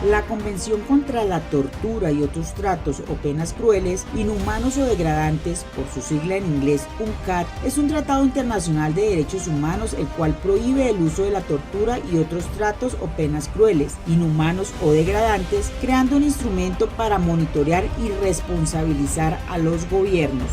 La Convención contra la Tortura y otros tratos o penas crueles, inhumanos o degradantes, por su sigla en inglés UNCAT, es un tratado internacional de derechos humanos el cual prohíbe el uso de la tortura y otros tratos o penas crueles, inhumanos o degradantes, creando un instrumento para monitorear y responsabilizar a los gobiernos.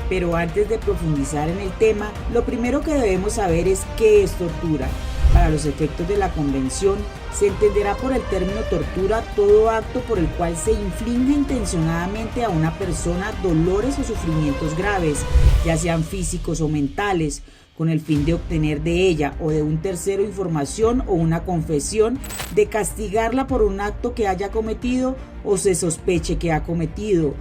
Pero antes de profundizar en el tema, lo primero que debemos saber es qué es tortura. Para los efectos de la Convención, se entenderá por el término tortura todo acto por el cual se inflige intencionadamente a una persona dolores o sufrimientos graves, ya sean físicos o mentales, con el fin de obtener de ella o de un tercero información o una confesión, de castigarla por un acto que haya cometido o se sospeche que ha cometido,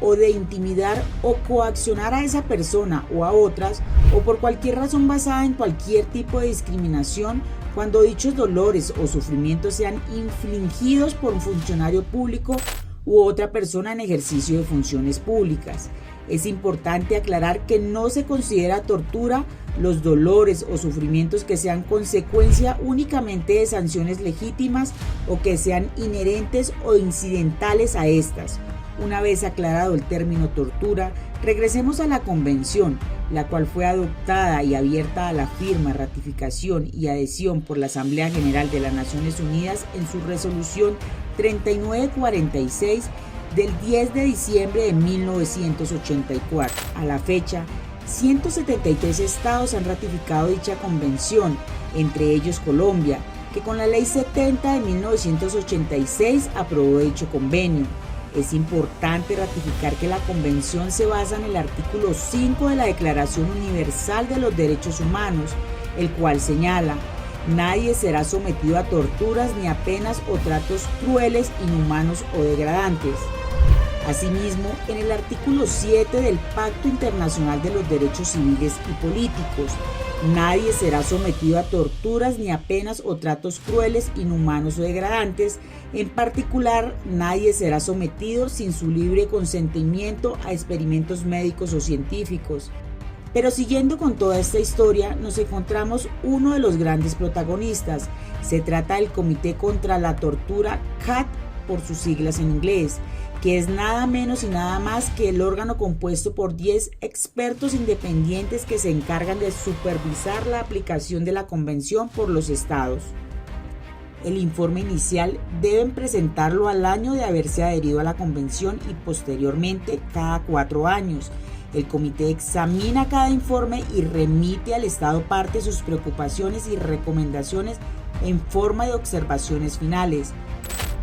o de intimidar o coaccionar a esa persona o a otras, o por cualquier razón basada en cualquier tipo de discriminación, cuando dichos dolores o sufrimientos sean infligidos por un funcionario público u otra persona en ejercicio de funciones públicas. Es importante aclarar que no se considera tortura los dolores o sufrimientos que sean consecuencia únicamente de sanciones legítimas o que sean inherentes o incidentales a estas. Una vez aclarado el término tortura, regresemos a la Convención, la cual fue adoptada y abierta a la firma, ratificación y adhesión por la Asamblea General de las Naciones Unidas en su resolución 3946 del 10 de diciembre de 1984. A la fecha, 173 estados han ratificado dicha convención, entre ellos Colombia, que con la Ley 70 de 1986 aprobó dicho convenio. Es importante ratificar que la Convención se basa en el artículo 5 de la Declaración Universal de los Derechos Humanos, el cual señala: nadie será sometido a torturas ni a penas o tratos crueles, inhumanos o degradantes. Asimismo, en el artículo 7 del Pacto Internacional de los Derechos Civiles y Políticos, nadie será sometido a torturas ni a penas o tratos crueles, inhumanos o degradantes. En particular, nadie será sometido sin su libre consentimiento a experimentos médicos o científicos. Pero siguiendo con toda esta historia, nos encontramos uno de los grandes protagonistas. Se trata del Comité contra la Tortura, CAT por sus siglas en inglés, que es nada menos y nada más que el órgano compuesto por 10 expertos independientes que se encargan de supervisar la aplicación de la Convención por los estados. El informe inicial deben presentarlo al año de haberse adherido a la Convención y posteriormente cada 4 años. El comité examina cada informe y remite al estado parte sus preocupaciones y recomendaciones en forma de observaciones finales.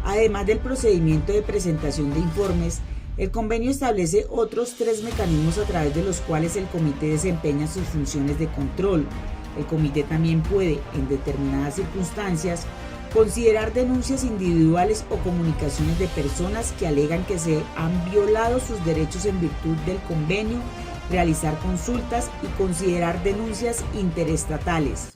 Además del procedimiento de presentación de informes, el convenio establece otros 3 mecanismos a través de los cuales el comité desempeña sus funciones de control. El comité también puede, en determinadas circunstancias, considerar denuncias individuales o comunicaciones de personas que alegan que se han violado sus derechos en virtud del convenio, realizar consultas y considerar denuncias interestatales.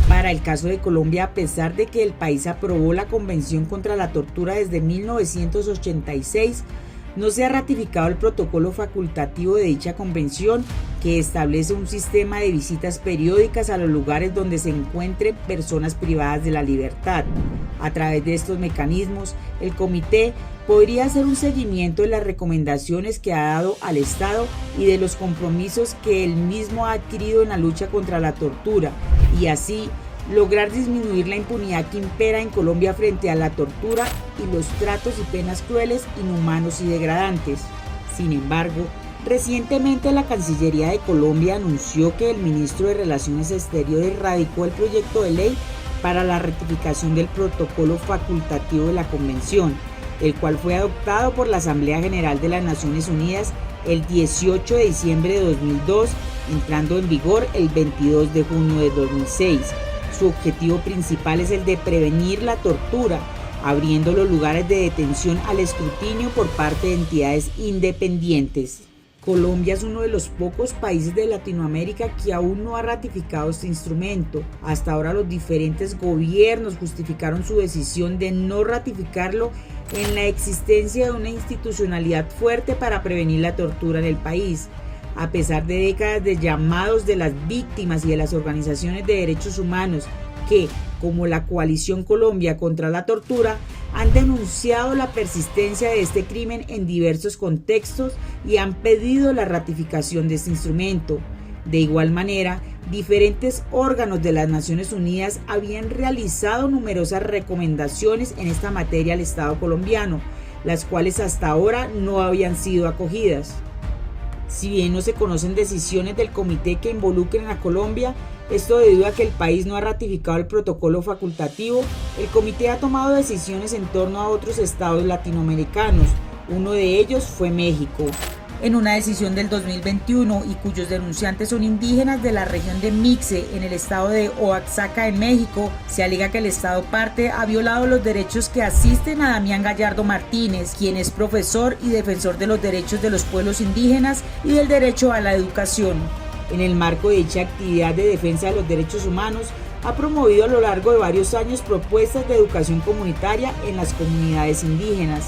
Para el caso de Colombia, a pesar de que el país aprobó la Convención contra la Tortura desde 1986, no se ha ratificado el protocolo facultativo de dicha convención, que establece un sistema de visitas periódicas a los lugares donde se encuentren personas privadas de la libertad. A través de estos mecanismos, el comité podría hacer un seguimiento de las recomendaciones que ha dado al Estado y de los compromisos que él mismo ha adquirido en la lucha contra la tortura, y así lograr disminuir la impunidad que impera en Colombia frente a la tortura y los tratos y penas crueles, inhumanos y degradantes. Sin embargo, recientemente la Cancillería de Colombia anunció que el ministro de Relaciones Exteriores radicó el proyecto de ley para la ratificación del protocolo facultativo de la Convención, el cual fue adoptado por la Asamblea General de las Naciones Unidas el 18 de diciembre de 2002 entrando en vigor el 22 de junio de 2006. Su objetivo principal es el de prevenir la tortura, abriendo los lugares de detención al escrutinio por parte de entidades independientes. Colombia es uno de los pocos países de Latinoamérica que aún no ha ratificado este instrumento. Hasta ahora los diferentes gobiernos justificaron su decisión de no ratificarlo en la existencia de una institucionalidad fuerte para prevenir la tortura en el país. A pesar de décadas de llamados de las víctimas y de las organizaciones de derechos humanos que, como la Coalición Colombia contra la Tortura, han denunciado la persistencia de este crimen en diversos contextos y han pedido la ratificación de este instrumento. De igual manera, diferentes órganos de las Naciones Unidas habían realizado numerosas recomendaciones en esta materia al Estado colombiano, las cuales hasta ahora no habían sido acogidas. Si bien no se conocen decisiones del comité que involucren a Colombia, esto debido a que el país no ha ratificado el protocolo facultativo, el comité ha tomado decisiones en torno a otros estados latinoamericanos. Uno de ellos fue México. En una decisión del 2021 y cuyos denunciantes son indígenas de la región de Mixe en el estado de Oaxaca en México, se alega que el estado parte ha violado los derechos que asisten a Damián Gallardo Martínez, quien es profesor y defensor de los derechos de los pueblos indígenas y del derecho a la educación. En el marco de dicha actividad de defensa de los derechos humanos, ha promovido a lo largo de varios años propuestas de educación comunitaria en las comunidades indígenas.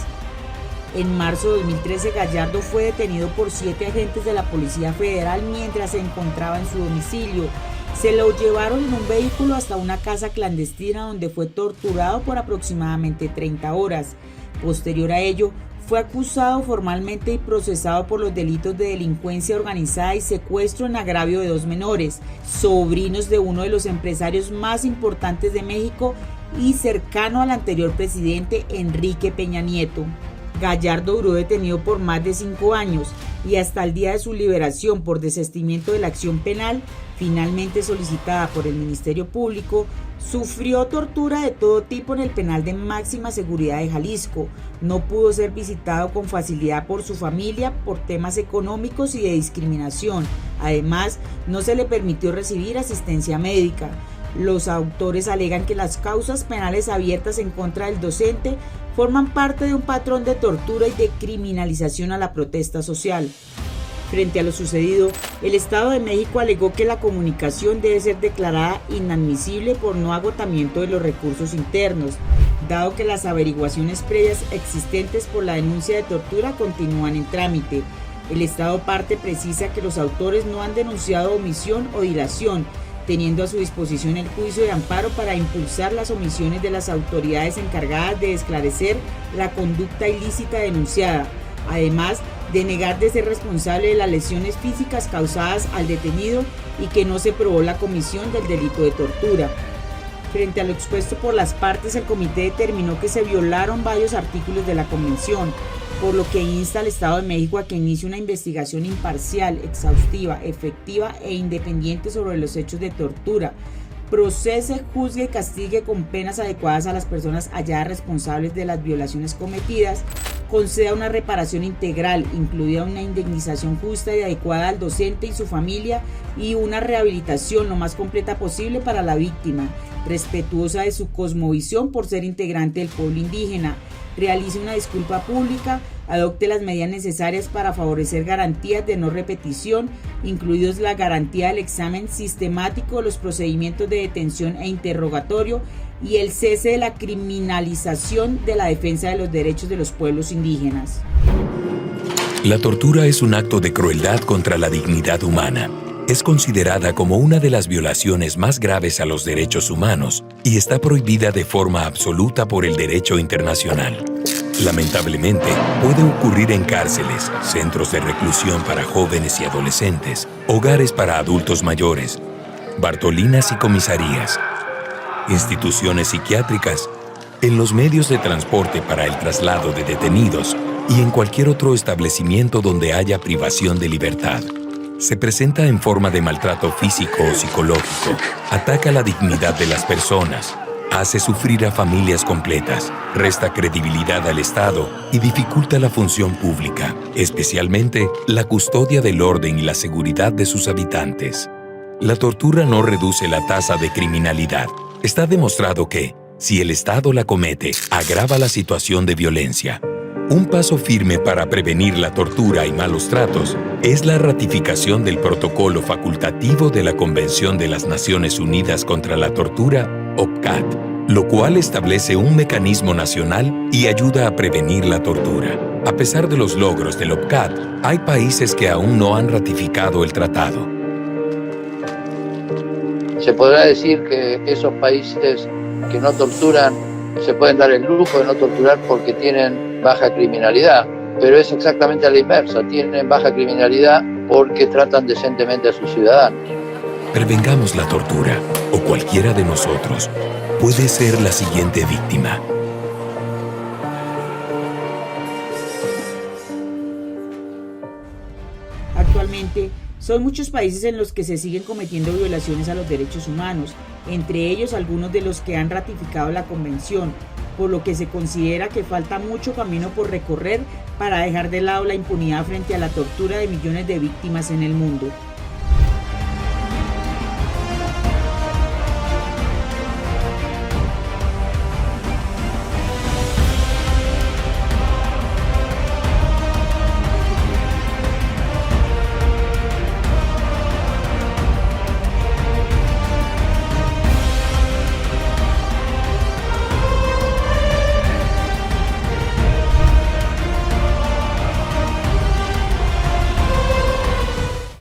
En marzo de 2013, Gallardo fue detenido por 7 agentes de la Policía Federal mientras se encontraba en su domicilio. Se lo llevaron en un vehículo hasta una casa clandestina donde fue torturado por aproximadamente 30 horas. Posterior a ello, fue acusado formalmente y procesado por los delitos de delincuencia organizada y secuestro en agravio de 2 menores, sobrinos de uno de los empresarios más importantes de México y cercano al anterior presidente Enrique Peña Nieto. Gallardo duró detenido por más de 5 años y hasta el día de su liberación por desistimiento de la acción penal, finalmente solicitada por el Ministerio Público, sufrió tortura de todo tipo en el penal de máxima seguridad de Jalisco. No pudo ser visitado con facilidad por su familia por temas económicos y de discriminación. Además, no se le permitió recibir asistencia médica. Los autores alegan que las causas penales abiertas en contra del docente forman parte de un patrón de tortura y de criminalización a la protesta social. Frente a lo sucedido, el Estado de México alegó que la comunicación debe ser declarada inadmisible por no agotamiento de los recursos internos, dado que las averiguaciones previas existentes por la denuncia de tortura continúan en trámite. El Estado parte precisa que los autores no han denunciado omisión o dilación, teniendo a su disposición el juicio de amparo para impulsar las omisiones de las autoridades encargadas de esclarecer la conducta ilícita denunciada, además de negar de ser responsable de las lesiones físicas causadas al detenido y que no se probó la comisión del delito de tortura. Frente a lo expuesto por las partes, el comité determinó que se violaron varios artículos de la convención, por lo que insta al Estado de México a que inicie una investigación imparcial, exhaustiva, efectiva e independiente sobre los hechos de tortura, procese, juzgue y castigue con penas adecuadas a las personas halladas responsables de las violaciones cometidas, conceda una reparación integral, incluida una indemnización justa y adecuada al docente y su familia y una rehabilitación lo más completa posible para la víctima, respetuosa de su cosmovisión por ser integrante del pueblo indígena, realice una disculpa pública, adopte las medidas necesarias para favorecer garantías de no repetición, incluidos la garantía del examen sistemático de los procedimientos de detención e interrogatorio y el cese de la criminalización de la defensa de los derechos de los pueblos indígenas. La tortura es un acto de crueldad contra la dignidad humana. Es considerada como una de las violaciones más graves a los derechos humanos y está prohibida de forma absoluta por el derecho internacional. Lamentablemente, puede ocurrir en cárceles, centros de reclusión para jóvenes y adolescentes, hogares para adultos mayores, bartolinas y comisarías, instituciones psiquiátricas, en los medios de transporte para el traslado de detenidos y en cualquier otro establecimiento donde haya privación de libertad. Se presenta en forma de maltrato físico o psicológico, ataca la dignidad de las personas, hace sufrir a familias completas, resta credibilidad al Estado y dificulta la función pública, especialmente la custodia del orden y la seguridad de sus habitantes. La tortura no reduce la tasa de criminalidad. Está demostrado que, si el Estado la comete, agrava la situación de violencia. Un paso firme para prevenir la tortura y malos tratos es la ratificación del Protocolo Facultativo de la Convención de las Naciones Unidas contra la Tortura, OPCAT, lo cual establece un mecanismo nacional y ayuda a prevenir la tortura. A pesar de los logros del OPCAT, hay países que aún no han ratificado el tratado. Se podrá decir que esos países que no torturan se pueden dar el lujo de no torturar porque tienen baja criminalidad, pero es exactamente a la inversa, tienen baja criminalidad porque tratan decentemente a sus ciudadanos. Prevengamos la tortura, o cualquiera de nosotros puede ser la siguiente víctima. Actualmente, son muchos países en los que se siguen cometiendo violaciones a los derechos humanos, entre ellos algunos de los que han ratificado la Convención, por lo que se considera que falta mucho camino por recorrer para dejar de lado la impunidad frente a la tortura de millones de víctimas en el mundo.